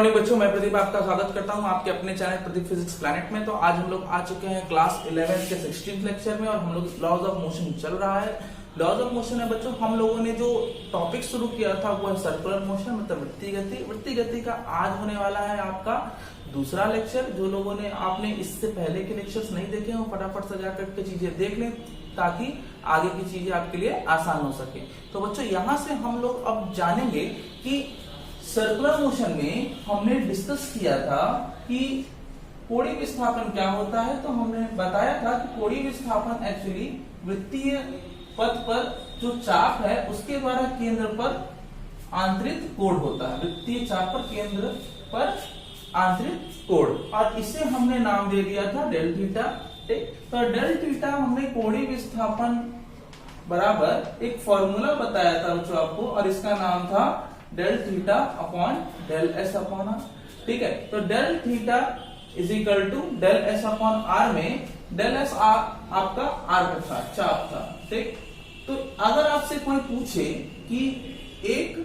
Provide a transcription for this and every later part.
Morning बच्चों, मैं प्रदीप आपका स्वागत करता हूं आपके अपने चैनल प्रदीप फिजिक्स प्लैनेट में। तो आज हम लोग आ चुके हैं क्लास 11 के 16th लेक्चर में और हम लोग लॉज ऑफ मोशन चल रहा है। लॉज ऑफ मोशन है बच्चों, हम लोगों ने जो टॉपिक शुरू किया था वो है सर्कुलर मोशन, मतलब वृत्तीय गति। वृत्तीय गति का आज होने वाला है आपका दूसरा लेक्चर। जो लोगों ने आपने इससे पहले के लेक्चर्स नहीं देखे हो, फटाफट से जाकर के चीजें देख लें ताकि आगे की चीजें आपके लिए आसान हो सके। तो बच्चों यहाँ से हम लोग अब जानेंगे कि सर्कुलर मोशन में हमने डिस्कस किया था कि कोणीय विस्थापन क्या होता है। तो हमने बताया था कि कोणीय विस्थापन एक्चुअली वृत्तीय पथ पर जो चाप है उसके द्वारा केंद्र पर आंतरिक कोण होता है। वृत्तीय चाप पर केंद्र पर आंतरिक कोण, और इसे हमने नाम दे दिया था डेल थीटा। तो डेल थीटा हमने कोणीय विस्थापन बराबर एक फॉर्मूला बताया था बच्चों आपको, और इसका नाम था del theta upon del S upon R. ठीक है, तो del theta is equal to del S upon R में डेल एस आपका आर का था, चाप था। ठीक, तो अगर आपसे कोई पूछे कि एक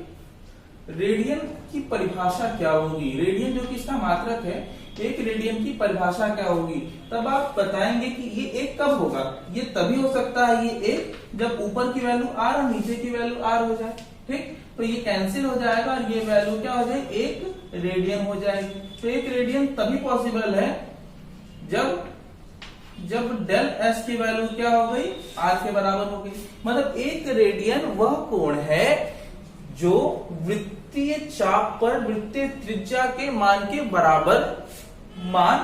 रेडियन की परिभाषा क्या होगी, रेडियन जो कि इसका मात्रक है, एक रेडियन की परिभाषा क्या होगी, तब आप बताएंगे कि ये एक कब होगा। ये तभी हो सकता है ये एक जब ऊपर की वैल्यू आर और नीचे की वैल्यू आर हो जाए। ठीक, तो ये कैंसिल हो जाएगा और ये वैल्यू क्या हो जाएगी, एक रेडियन हो जाएगी। तो एक रेडियन तभी पॉसिबल है जब डेल एस की वैल्यू क्या हो गई, आर के बराबर हो गई। मतलब एक रेडियन वह कोण है जो वृत्तीय चाप पर वृत्तीय त्रिज्या के मान के बराबर मान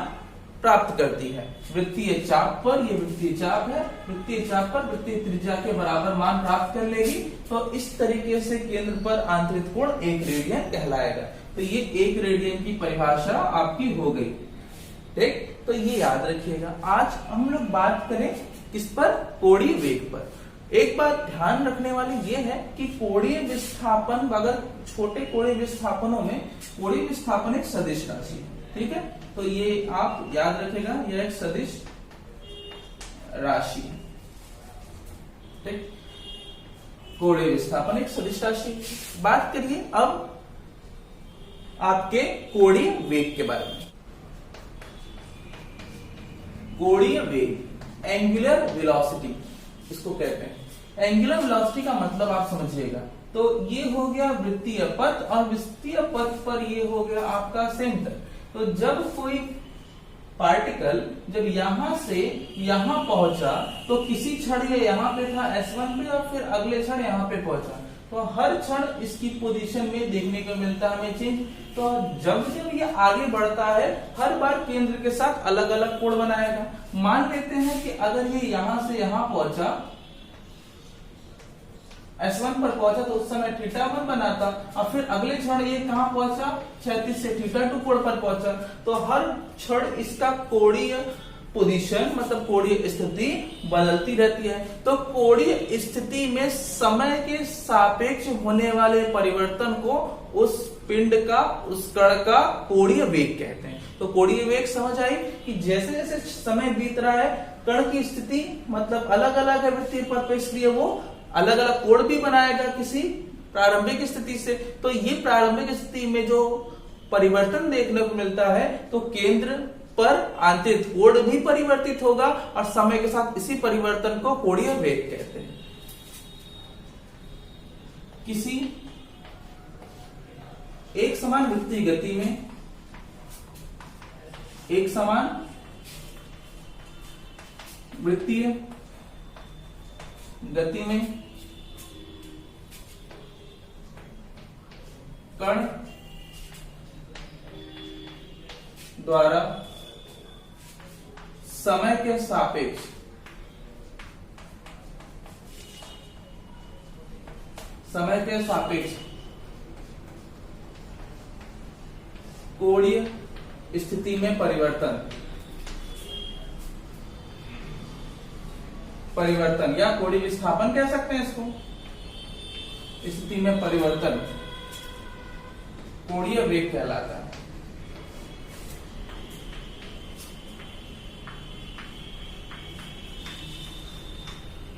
प्राप्त करती है। वृत्तीय चाप पर, ये वृत्तीय चाप है, वृत्तीय चाप पर वृत्तीय त्रिज्या के बराबर मान प्राप्त कर लेगी। तो इस तरीके से केंद्र पर आंतरिक कोण एक रेडियन कहलाएगा। तो ये एक रेडियन की परिभाषा आपकी हो गई। ठीक, तो ये याद रखिएगा। आज हम लोग बात करें किस पर, कोणीय वेग पर। एक बात ध्यान रखने वाली ये है कि कोणीय विस्थापन, अगर छोटे कोणीय विस्थापनों में कोणीय विस्थापन एक सदिश राशि है। ठीक है, तो ये आप याद रखेगा, यह एक सदिश राशि है। ठीक, कोणीय विस्थापन एक सदिश राशि। बात करिए अब आपके कोणीय वेग के बारे में। कोणीय वेग, एंगुलर वेलोसिटी इसको कहते हैं। एंगुलर वेलोसिटी का मतलब आप समझिएगा। तो ये हो गया वृत्तीय पथ, और वृत्तीय पथ पर ये हो गया आपका सेंटर। तो जब कोई पार्टिकल जब यहां से यहां पहुंचा तो किसी क्षण ये यहां पे था S1 पे, और फिर अगले क्षण यहां पे पहुंचा, तो हर क्षण इसकी पोजीशन में देखने को मिलता है हमें चेंज। तो जब जब ये आगे बढ़ता है हर बार केंद्र के साथ अलग अलग कोण बनाएगा। मान लेते हैं कि अगर ये यहां से यहां पहुंचा, S1 पर पहुंचा, तो उस समय θ1 बनाता, और फिर अगले क्षण ये कहां पहुंचा, क्षैतिज से θ2 कोण पर पहुंचा। तो हर क्षण इसका कोणीय पोजीशन, मतलब कोणीय स्थिति बदलती रहती है। तो कोणीय स्थिति में समय के सापेक्ष होने वाले परिवर्तन को उस पिंड का, उस कण का कोणीय वेग कहते हैं। तो कोणीय वेग समझ आई कि जैसे जैसे समय बीत रहा है कण की स्थिति मतलब अलग अलग है वृत्तीय पथ पे, इसलिए वो अलग अलग कोण भी बनाएगा किसी प्रारंभिक स्थिति से। तो ये प्रारंभिक स्थिति में जो परिवर्तन देखने को मिलता है, तो केंद्र पर आंतरिक कोण भी परिवर्तित होगा, और समय के साथ इसी परिवर्तन को कोणीय वेग कहते हैं। किसी एक समान वृत्तीय गति में, एक समान वृत्तीय गति में कण द्वारा समय के सापेक्ष कोणीय स्थिति में परिवर्तन या कोणीय विस्थापन कह सकते हैं इसको, स्थिति में परिवर्तन कोणीय वेग कहलाता है।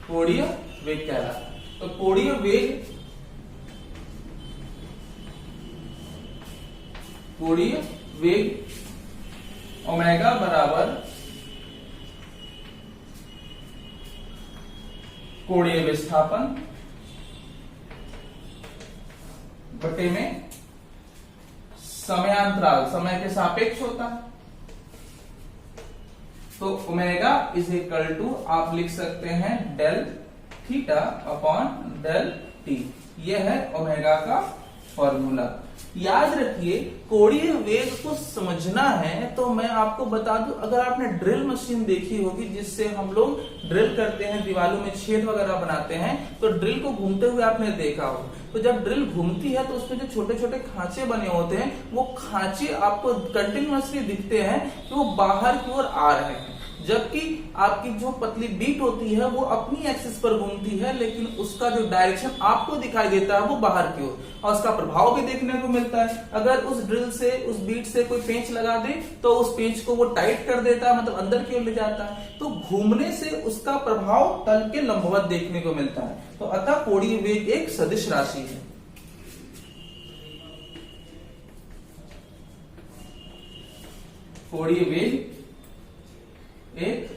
कोणीय वेग कहलाता है। तो कोणीय वेग कोणीय वेग ओमेगा बराबर कोणीय विस्थापन बटे में समयांतराल, समय के सापेक्ष होता है। तो ओमेगा इज इक्वल टू आप लिख सकते हैं del theta upon del T. यह है ओमेगा का फॉर्मूला। याद रखिए, कोणीय वेग को समझना है तो मैं आपको बता दूं, अगर आपने ड्रिल मशीन देखी होगी जिससे हम लोग ड्रिल करते हैं, दीवारों में छेद वगैरह बनाते हैं, तो ड्रिल को घूमते हुए आपने देखा हो। तो जब ड्रिल घूमती है तो उसमें जो छोटे छोटे खांचे बने होते हैं, वो खांचे आपको कंटिन्यूअसली दिखते हैं कि वो बाहर की ओर आ रहे हैं, जबकि आपकी जो पतली बीट होती है वो अपनी एक्सिस पर घूमती है, लेकिन उसका जो डायरेक्शन आपको दिखाई देता है वो बाहर की ओर, और उसका प्रभाव भी देखने को मिलता है। अगर उस ड्रिल से, उस बीट से कोई पेंच लगा दे तो उस पेंच को वो टाइट कर देता है, मतलब अंदर की ओर ले जाता है। तो घूमने से उसका प्रभाव तल के लंबवत देखने को मिलता है। तो अतः कोणीय वेग एक सदिश राशि है। कोणीय वेग एक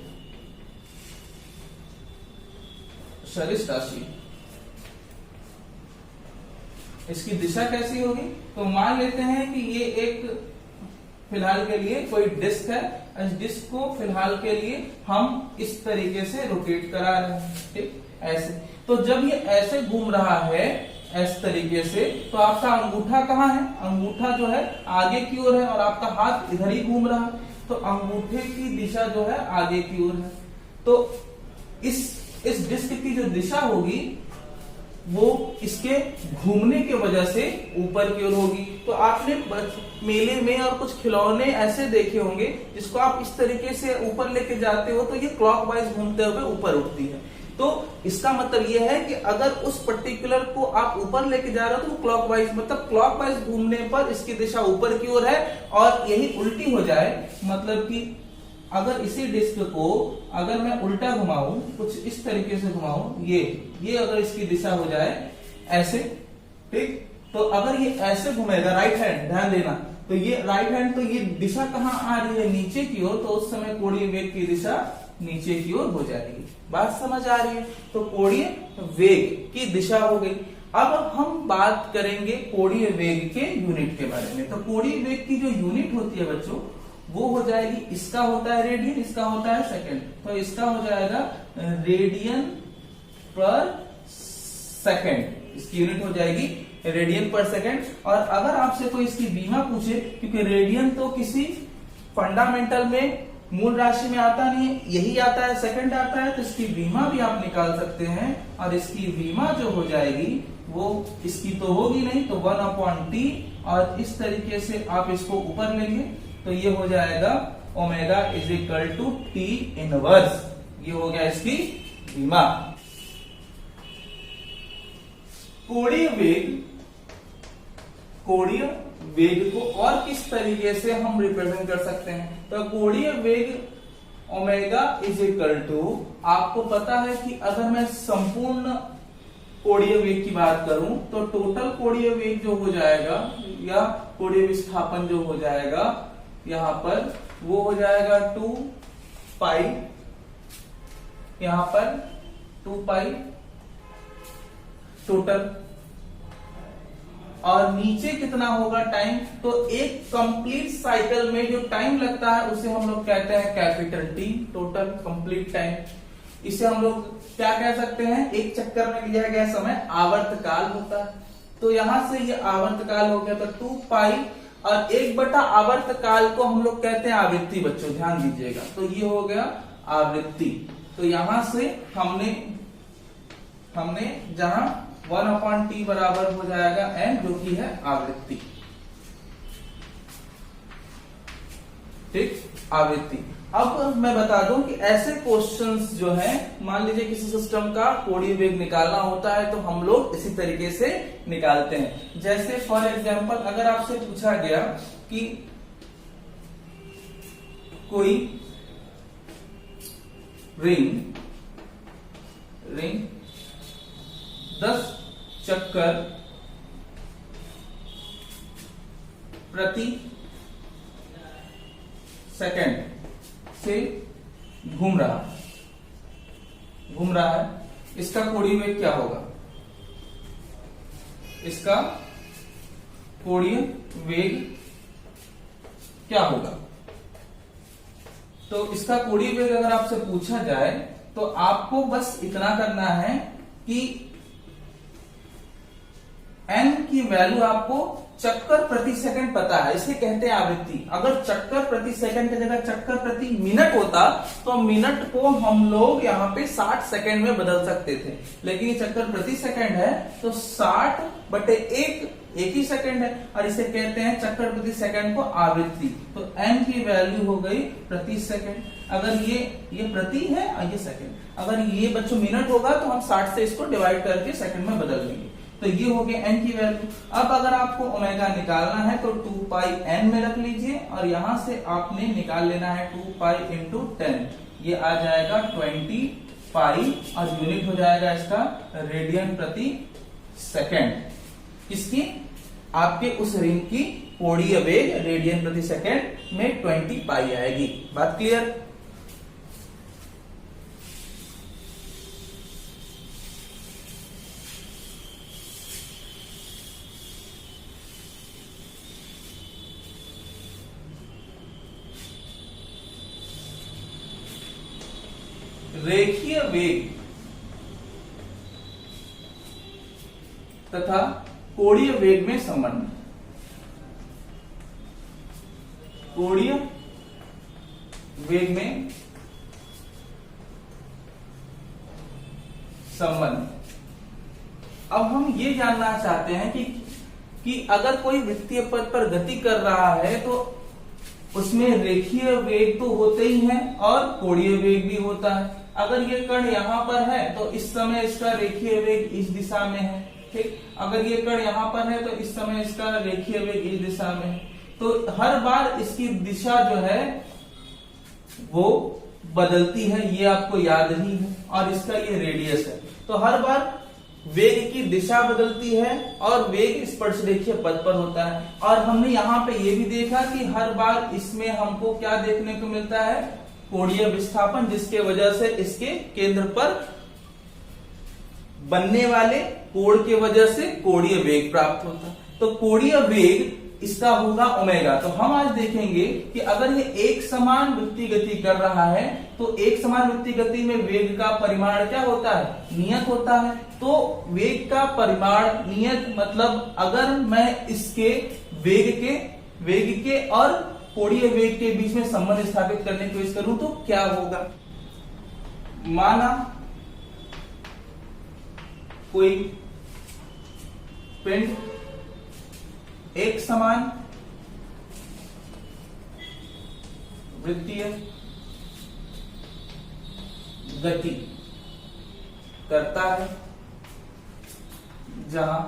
सदिश राशि। इसकी दिशा कैसी होगी? तो मान लेते हैं कि ये एक फिलहाल के लिए कोई डिस्क है, इस डिस्क को फिलहाल के लिए हम इस तरीके से रोटेट करा रहे हैं, ठीक, ऐसे। तो जब ये ऐसे घूम रहा है इस तरीके से, तो आपका अंगूठा कहाँ है? अंगूठा जो है आगे की ओर है और आपका हाथ इधर ही घूम रहा है, तो अंगूठे की दिशा जो है आगे की ओर है। तो इस डिस्क की जो दिशा होगी वो इसके घूमने की वजह से ऊपर की ओर होगी। तो आपने मेले में और कुछ खिलौने ऐसे देखे होंगे जिसको आप इस तरीके से ऊपर लेके जाते हो तो ये क्लॉकवाइज घूमते हुए ऊपर उठती है। तो इसका मतलब यह है कि अगर उस पर्टिकुलर को आप ऊपर लेके जा रहे हो तो क्लॉकवाइज, मतलब क्लॉकवाइज घूमने पर इसकी दिशा ऊपर की ओर है, और यही उल्टी हो जाए, मतलब कि अगर इसी डिस्क को अगर मैं उल्टा घुमाऊं, कुछ इस तरीके से घुमाऊं, ये अगर इसकी दिशा हो जाए ऐसे, ठीक, तो अगर ये ऐसे घूमेगा राइट हैंड, ध्यान देना, तो ये राइट हैंड, तो ये दिशा कहाँ आ रही है? नीचे की ओर। तो उस समय कोणीय वेग की दिशा नीचे की ओर हो जाएगी। बात समझ आ रही है? तो कोणीय वेग की दिशा हो गई। अब हम बात करेंगे कोणीय वेग के यूनिट के बारे में। तो कोणीय वेग की जो यूनिट होती है बच्चों, वो हो जाएगी, इसका होता है रेडियन, इसका होता है सेकंड, तो इसका हो जाएगा रेडियन पर सेकंड, इसकी यूनिट हो जाएगी रेडियन पर सेकंड। और अगर आपसे कोई इसकी बीमा पूछे, क्योंकि रेडियन तो किसी फंडामेंटल में मूल राशि में आता नहीं है, यही आता है, सेकंड आता है, तो इसकी बीमा भी आप निकाल सकते हैं। और इसकी बीमा जो हो जाएगी वो इसकी तो होगी नहीं, तो 1/t, और इस तरीके से आप इसको ऊपर लेंगे तो ये हो जाएगा omega is equal to T inverse. ये हो गया इसकी बीमा। कोणीय वेग को और किस तरीके से हम रिप्रेजेंट कर सकते हैं? तो कोणीय वेग ओमेगा इज इक्वल टू, आपको पता है कि अगर मैं संपूर्ण कोणीय वेग की बात करूं तो टोटल कोणीय वेग जो हो जाएगा या कोणीय विस्थापन जो हो जाएगा यहां पर, वो हो जाएगा 2 पाई, यहां पर 2 पाई टोटल। और नीचे कितना होगा टाइम? तो एक कंप्लीट साइकिल में जो टाइम लगता है उसे हम लोग कहते हैं capital T, total complete time. इसे हम लोग क्या कह सकते हैं? एक चक्कर में लिया गया समय आवर्तकाल होता है। तो यहां से ये आवर्तकाल हो गया, तो 2 पाई, और 1/, आवर्तकाल को हम लोग कहते हैं आवृत्ति। बच्चों ध्यान दीजिएगा, तो ये हो गया आवृत्ति। तो यहां से हमने जहां 1/t बराबर हो जाएगा n, जो कि है आवृत्ति, ठीक, आवृत्ति। अब मैं बता दूं कि ऐसे क्वेश्चंस जो हैं, मान लीजिए किसी सिस्टम का कोणीय वेग निकालना होता है तो हम लोग इसी तरीके से निकालते हैं। जैसे फॉर एग्जांपल अगर आपसे पूछा गया कि कोई रिंग 10 चक्कर प्रति सेकेंड से घूम रहा है, इसका कोणीय वेग क्या होगा? इसका कोणीय वेग क्या होगा? तो इसका कोणीय वेग अगर आपसे पूछा जाए तो आपको बस इतना करना है कि n की वैल्यू आपको चक्कर प्रति सेकंड पता है, इसे कहते हैं आवृत्ति। अगर चक्कर प्रति सेकंड की जगह चक्कर प्रति मिनट होता तो मिनट को हम लोग यहाँ पे 60 सेकंड में बदल सकते थे, लेकिन ये चक्कर प्रति सेकंड है तो 60/1 एक ही सेकंड है, और इसे कहते हैं चक्कर प्रति सेकंड को आवृत्ति। तो n की वैल्यू हो गई प्रति सेकंड। अगर ये प्रति है और ये सेकंड, अगर ये बच्चों मिनट होगा तो हम 60 से इसको डिवाइड करके सेकंड में बदल देंगे। तो ये हो गया n की वैल्यू। अब अगर आपको ओमेगा निकालना है तो 2 पाई n में रख लीजिए, और यहां से आपने निकाल लेना है 2 पाई इंटू 10, ये आ जाएगा 20 पाई, और यूनिट हो जाएगा इसका रेडियन प्रति सेकंड। इसकी आपके उस रिंग की कोणीय वेग रेडियन प्रति सेकंड में 20 पाई आएगी। बात क्लियर? रेखीय वेग तथा कोणीय वेग में संबंध। कोणीय वेग में संबंध। अब हम ये जानना चाहते हैं कि अगर कोई वृत्तीय पथ पर गति कर रहा है तो उसमें रेखीय वेग तो होते ही हैं और कोणीय वेग भी होता है। अगर ये कण यहाँ पर है तो इस समय इसका रेखीय वेग इस दिशा में है, ठीक। अगर ये कण यहाँ पर है तो इस समय इसका रेखीय वेग इस दिशा में है। तो हर बार इसकी दिशा जो है वो बदलती है, ये आपको याद ही है, और इसका ये रेडियस है। तो हर बार वेग की दिशा बदलती है और वेग स्पर्शरेखीय पथ पर होता है। और हमने यहाँ पे ये भी देखा कि हर बार इसमें हमको क्या देखने को मिलता है? कोणीय विस्थापन, जिसके वजह से इसके केंद्र पर बनने वाले कोण के वजह से कोणीय वेग प्राप्त होता है। तो कोणीय वेग इसका होगा ओमेगा। तो हम आज देखेंगे कि अगर ये एक समान वृत्तीय गति कर रहा है तो एक समान वृत्तीय गति में वेग का परिमाण क्या होता है? नियत होता है। तो वेग का परिमाण नियत मतलब अगर मैं इसके वेग के और कोणीय वेग के बीच में संबंध स्थापित करने की कोशिश करूं तो क्या होगा? माना कोई पिंड एक समान वृत्तीय गति करता है, जहां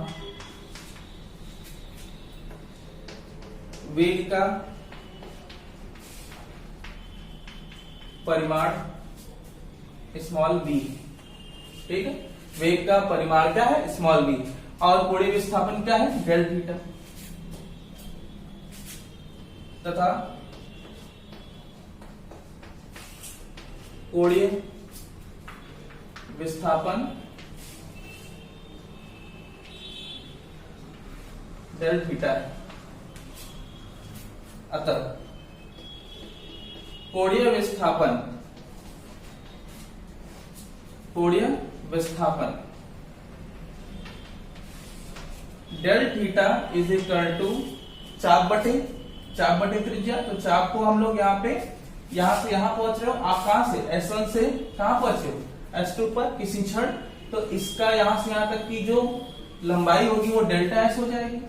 वेग का परिमाण स्मॉल b, ठीक है। वेग का परिमाण क्या है? स्मॉल b, और कोणीय विस्थापन क्या है? डेल थीटा, तथा कोणीय विस्थापन डेल थीटा है। अतः कोणीय विस्थापन del theta is equal to चाप बटे त्रिज्या। तो चाप को हम लोग यहाँ से यहाँ पहुंच रहे हो, आप कहां से? S1 से कहां पहुंचे हो? S2 पर किसी क्षण। तो इसका यहां से यहां तक की जो लंबाई होगी वो डेल्टा S हो जाएगी,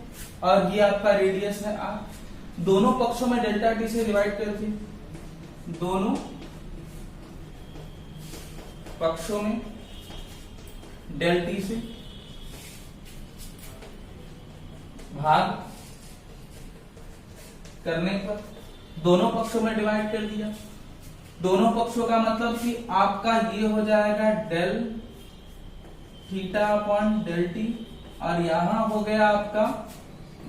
और ये आपका रेडियस है R। दोनों पक्षों में डेल्टा T से डिवाइड कर दिए, दोनों पक्षों में डेल T से भाग करने पर दोनों पक्षों में डिवाइड कर दिया। दोनों पक्षों का मतलब कि आपका ये हो जाएगा del theta upon del T, और यहां हो गया आपका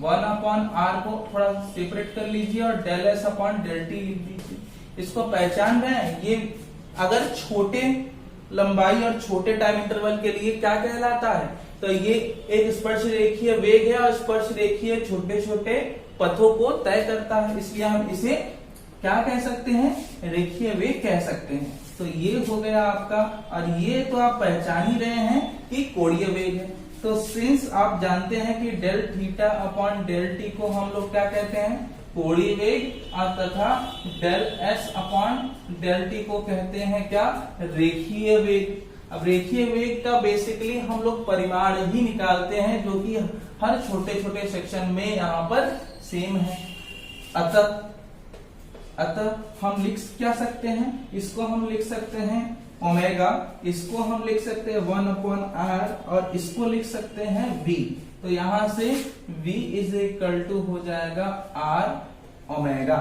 1 अपॉन आर को थोड़ा सेपरेट कर लीजिए और del S upon del T लिख दीजिए। इसको पहचान रहे हैं। ये अगर छोटे लंबाई और छोटे टाइम इंटरवल के लिए क्या कहलाता है, तो ये एक स्पर्श रेखीय वेग है और स्पर्श रेखीय छोटे छोटे पथों को तय करता है, इसलिए हम इसे क्या कह सकते हैं, रेखीय वेग कह सकते हैं। तो ये हो गया आपका, और ये तो आप पहचान ही रहे हैं कि कोणीय वेग है। तो सिंस आप जानते हैं कि del theta upon del T को हम लोग क्या कहते हैं, कोणीय वेग, और तथा del S upon del T को कहते हैं क्या, रेखीय वेग। अब रेखीय वेग का बेसिकली हम लोग परिमाण ही निकालते हैं, जो कि हर छोटे छोटे सेक्शन में यहाँ पर सेम है। अतः हम लिख क्या सकते हैं, इसको हम लिख सकते हैं ओमेगा, इसको हम लिख सकते हैं 1/r, और इसको लिख सकते हैं v। तो यहां से v इज इक्वल टू हो जाएगा r ओमेगा।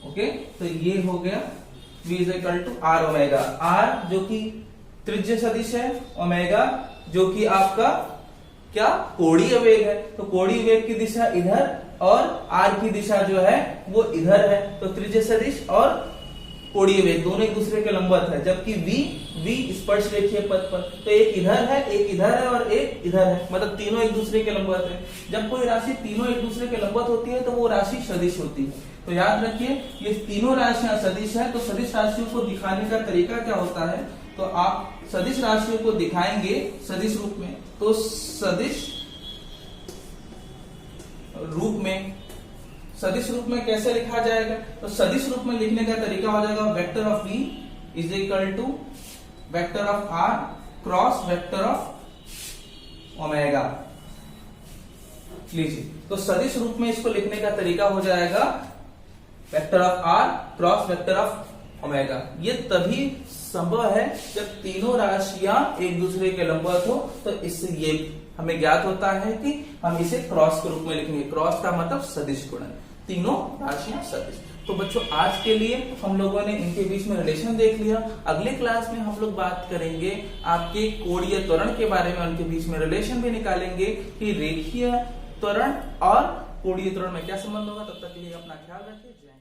ओके, तो ये हो गया v is equal to r omega. r जो कि त्रिज्य सदिश है, ओमेगा जो कि आपका क्या, कोणीय वेग है। तो कोणीय वेग की दिशा इधर और r की दिशा जो है वो इधर है। तो त्रिज्य सदिश और कोणीय वेग दोनों एक दूसरे के लंबवत है, जबकि v स्पर्श रेखीय पथ पर, तो एक इधर है, एक इधर है और एक इधर है, मतलब तीनों एक दूसरे के लंबवत है। जब कोई राशि तीनों एक दूसरे के लंबवत होती है तो वो राशि सदिश होती है। तो याद रखिए ये तीनों राशियां सदिश है। तो सदिश राशियों को दिखाने का तरीका क्या होता है, तो आप सदिश राशियों को दिखाएंगे सदिश रूप में, तो सदिश रूप में कैसे लिखा जाएगा, तो सदिश रूप में लिखने का तरीका हो जाएगा vector of v is equal to vector of r cross vector of omega. लीजिए, तो सदिश रूप में इसको लिखने का तरीका हो जाएगा vector of r cross vector of omega. ये तभी संभव है जब तीनों राशियां एक दूसरे के लंबवत हो, तो इससे ये हमें ज्ञात होता है कि हम इसे क्रॉस के रूप में लिखेंगे। क्रॉस का मतलब सदिश गुणन, तीनों राशियां सदिश। तो बच्चों आज के लिए हम लोगों ने इनके बीच में रिलेशन देख लिया। अगले क्लास में हम लोग बात करेंगे आपके कोणीय त्वरण के बारे में, उनके बीच में रिलेशन भी निकालेंगे कि रेखीय त्वरण और कोणीय त्वरण में क्या संबंध होगा। तब तक के लिए अपना ख्याल रखिए।